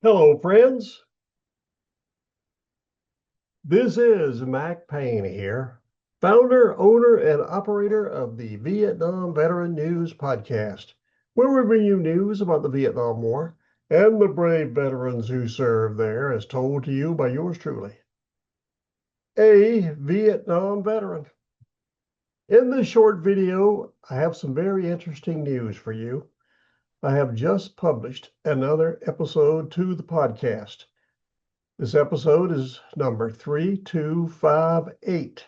Hello, friends. This is Mac Payne here, founder, owner, and operator of the Vietnam Veteran News Podcast, where we bring you news about the Vietnam War and the brave veterans who served there, as told to you by yours truly, a Vietnam veteran. In this short video, I have some very interesting news for you. I have just published another episode to the podcast. This episode is number 3258.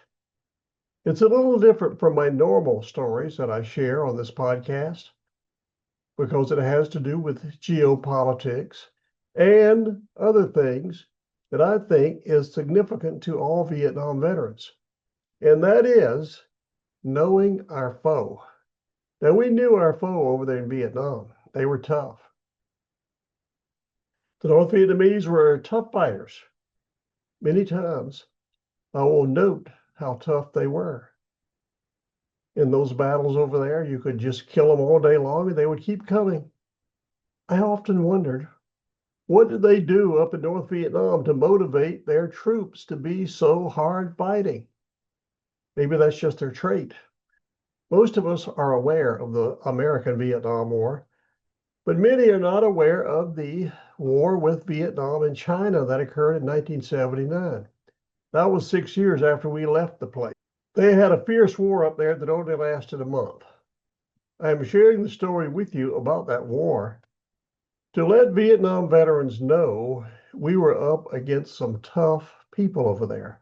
It's a little different from my normal stories that I share on this podcast because it has to do with geopolitics and other things that I think is significant to all Vietnam veterans. And that is knowing our foe. Now, we knew our foe over there in Vietnam. They were tough. The North Vietnamese were tough fighters. Many times, I will note how tough they were. In those battles over there, you could just kill them all day long and they would keep coming. I often wondered, what did they do up in North Vietnam to motivate their troops to be so hard fighting? Maybe that's just their trait. Most of us are aware of the American Vietnam War, but many are not aware of the war with Vietnam and China that occurred in 1979. That was 6 years after we left the place. They had a fierce war up there that only lasted a month. I am sharing the story with you about that war to let Vietnam veterans know we were up against some tough people over there.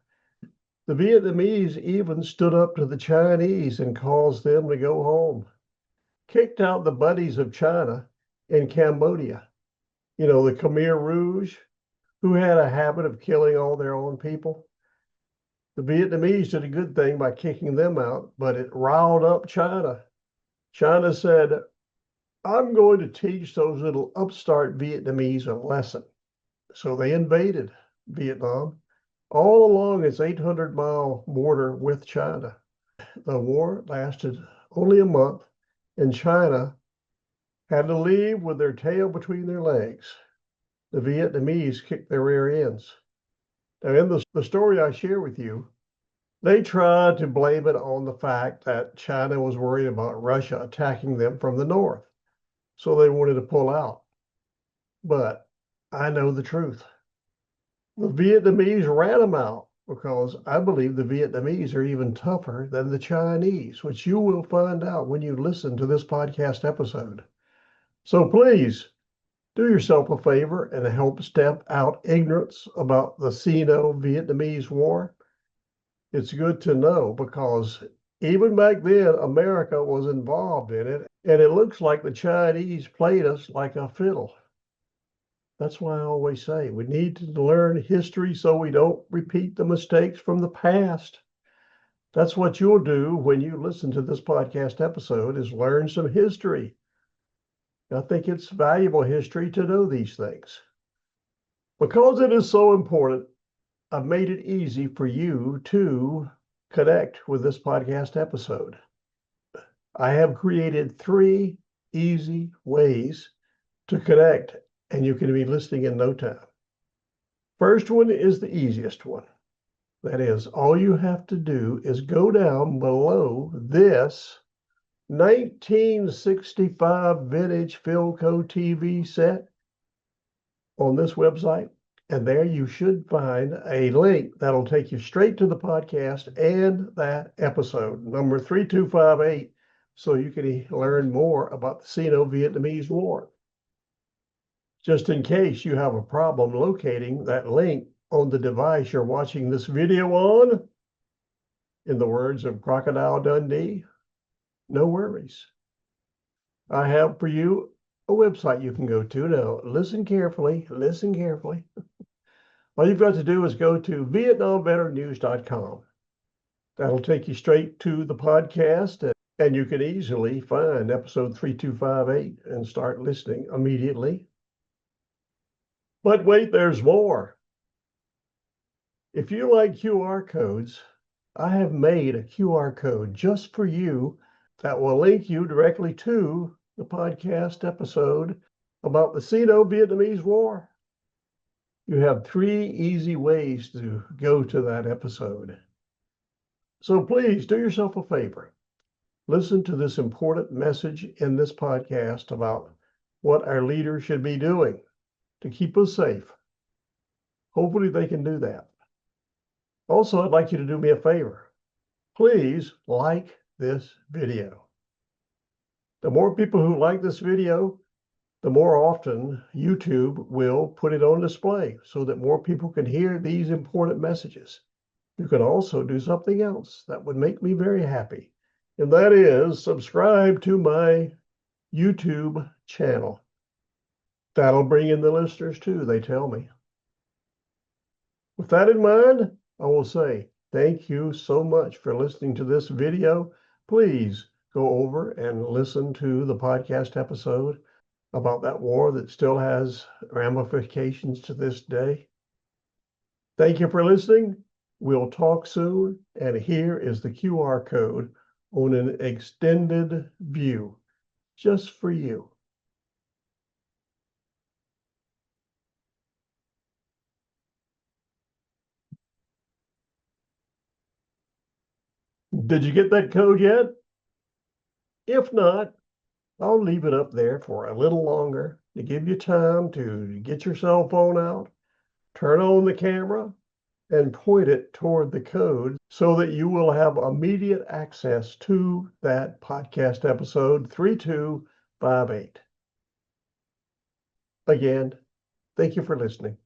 The Vietnamese even stood up to the Chinese and caused them to go home, kicked out the buddies of China in Cambodia. You know, the Khmer Rouge, who had a habit of killing all their own people. The Vietnamese did a good thing by kicking them out, but it riled up China. China said, I'm going to teach those little upstart Vietnamese a lesson. So they invaded Vietnam all along its 800-mile border with China. The war lasted only a month, and China had to leave with their tail between their legs. The Vietnamese kicked their rear ends. Now, in the story I share with you, they tried to blame it on the fact that China was worried about Russia attacking them from the north, so they wanted to pull out. But I know the truth. The Vietnamese ran them out because I believe the Vietnamese are even tougher than the Chinese, which you will find out when you listen to this podcast episode. So please do yourself a favor and help stamp out ignorance about the Sino-Vietnamese War. It's good to know because even back then, America was involved in it, and it looks like the Chinese played us like a fiddle. That's why I always say we need to learn history so we don't repeat the mistakes from the past. That's what you'll do when you listen to this podcast episode is learn some history. I think it's valuable history to know these things. Because it is so important, I've made it easy for you to connect with this podcast episode. I have created 3 easy ways to connect, and you can be listening in no time. First one is the easiest one. That is, all you have to do is go down below this 1965 vintage Philco TV set on this website, and there you should find a link that'll take you straight to the podcast and that episode, number 3258, so you can learn more about the Sino-Vietnamese War. Just in case you have a problem locating that link on the device you're watching this video on, in the words of Crocodile Dundee, no worries. I have for you a website you can go to. Now, listen carefully, listen carefully. All you've got to do is go to VietnamVeteranNews.com. That'll take you straight to the podcast, and you can easily find episode 3258 and start listening immediately. But wait, there's more. If you like QR codes, I have made a QR code just for you that will link you directly to the podcast episode about the Sino-Vietnamese War. You have 3 easy ways to go to that episode. So please do yourself a favor. Listen to this important message in this podcast about what our leaders should be doing to keep us safe. Hopefully they can do that. Also, I'd like you to do me a favor. Please like this video. The more people who like this video, the more often YouTube will put it on display so that more people can hear these important messages. You can also do something else that would make me very happy, and that is subscribe to my YouTube channel. That'll bring in the listeners too, they tell me. With that in mind, I will say thank you so much for listening to this video. Please go over and listen to the podcast episode about that war that still has ramifications to this day. Thank you for listening. We'll talk soon. And here is the QR code on an extended view just for you. Did you get that code yet? If not, I'll leave it up there for a little longer to give you time to get your cell phone out, turn on the camera, and point it toward the code so that you will have immediate access to that podcast episode 3258. Again, thank you for listening.